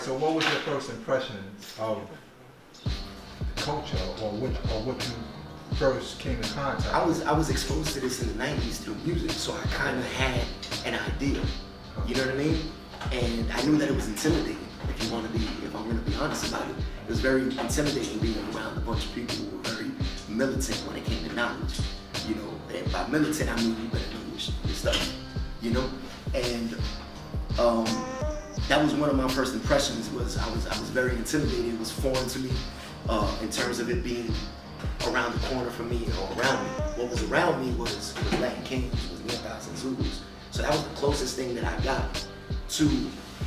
So what was your first impression of the culture or what you first came in contact with? I was exposed to this in the 90s through music, so I kind of had an idea, you know what I mean? And I knew that it was intimidating, if I'm gonna be honest about it. It was very intimidating being around a bunch of people who were very militant when it came to knowledge, you know? And by militant, I mean you better know your stuff, you know? And that was one of my first impressions. I was very intimidated. It was foreign to me in terms of it being around the corner for me or around me. What was around me was Latin Kings, was Meccas and Zulus. So that was the closest thing that I got to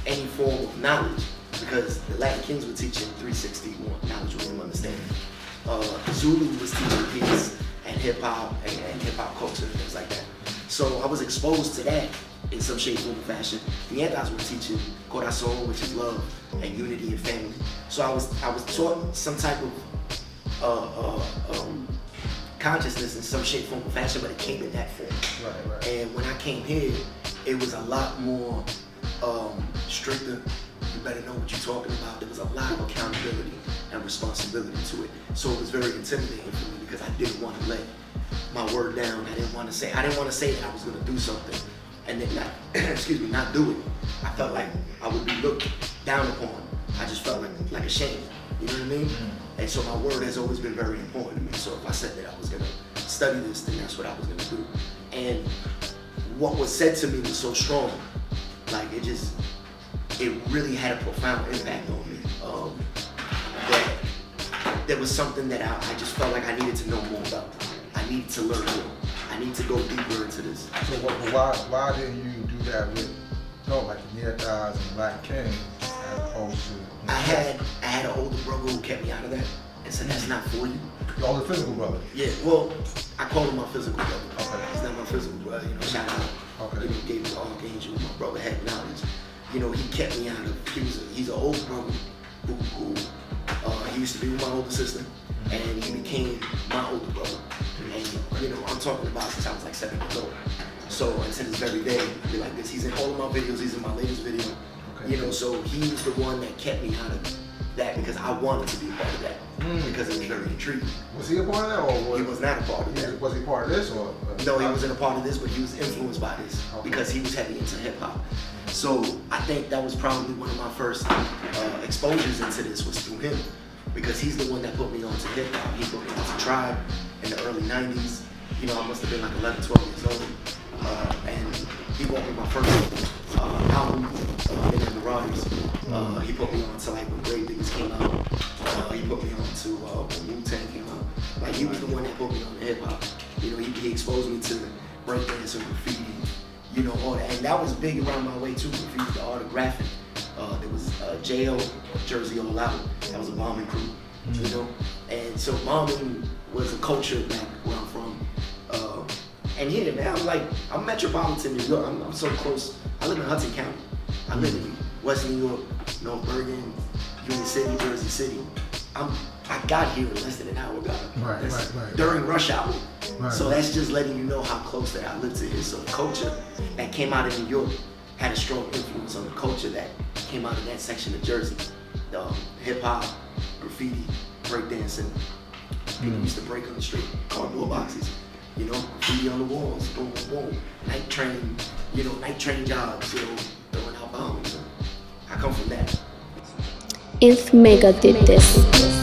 any form of knowledge, because the Latin Kings were teaching 360 knowledge with him understanding. Zulu was teaching peace and hip hop and hip hop culture and things like that. So I was exposed to that in some shape, form, or fashion. The Meccas were teaching corazon, which is love and unity and family. So I was taught some type of consciousness in some shape, form, or fashion, but it came in that form. Right. And when I came here, it was a lot more stricter. You better know what you're talking about. There was a lot of accountability and responsibility to it. So it was very intimidating for me because I didn't want to let my word down. I didn't want to say that I was going to do something and then not do it. I felt like I would be looked down upon. I just felt like ashamed. You know what I mean? Mm-hmm. And so my word has always been very important to me. So if I said that I was gonna study this, then that's what I was gonna do. And what was said to me was so strong. Like it really had a profound impact on me. That there was something that I just felt like I needed to know more about. I needed to learn more. I need to go deeper into this. So why didn't you do that with like the Meccas and Latin Kings as opposed to? I had an older brother who kept me out of that and said that's not for you. Your older physical brother? Yeah, well, I call him my physical brother. Okay. He's not my physical brother, you know, shout out. Okay. You know, gave me the archangel, my brother had knowledge. You know, he kept me out of, he's an old brother who he used to be with my older sister, and he became my older brother. And, you know, I'm talking about since I was like 7 years old. So until this very day, be like this. He's in all of my videos, he's in my latest video. Okay. You know, so he was the one that kept me out of that because I wanted to be a part of that. Because it was very intriguing. Was he a part of that, or he was not a part of that? Was he part of this, or? No, he wasn't a part of this, but he was influenced by this because he was heavy into hip hop. So I think that was probably one of my first exposures into this was through him, because he's the one that put me onto hip hop. He put me onto Tribe in the early 90s. You know, I must have been like 11, 12 years old. And he bought me my first album, in the Marauders. He put me on to like when Grave Diggers came out. He put me on to when Wu-Tang came out. Like he was the one that put me on the hip hop. You know, he exposed me to breakdance and graffiti, you know, all that. And that was big around my way too, graffiti, the art of graphic. There was J.O., Jersey All Out. That was a bombing crew, you know. And so bombing was a culture back where I'm from. And here, man, I'm metropolitan New York. I'm so close. I live in Hudson County. I live in West New York, North Bergen, Union City, Jersey City. I got here in less than an hour ago. Right. During rush hour. Right. So that's just letting you know how close that I live to here. So the culture that came out of New York had a strong influence on the culture that came out of that section of Jersey. Hip hop, graffiti, breakdancing. People used to break on the street, cardboard boxes. You know, graffiti on the walls, boom, boom, boom. Night train jobs, you know, throwing out bombs. I come from that. If Mecca did this.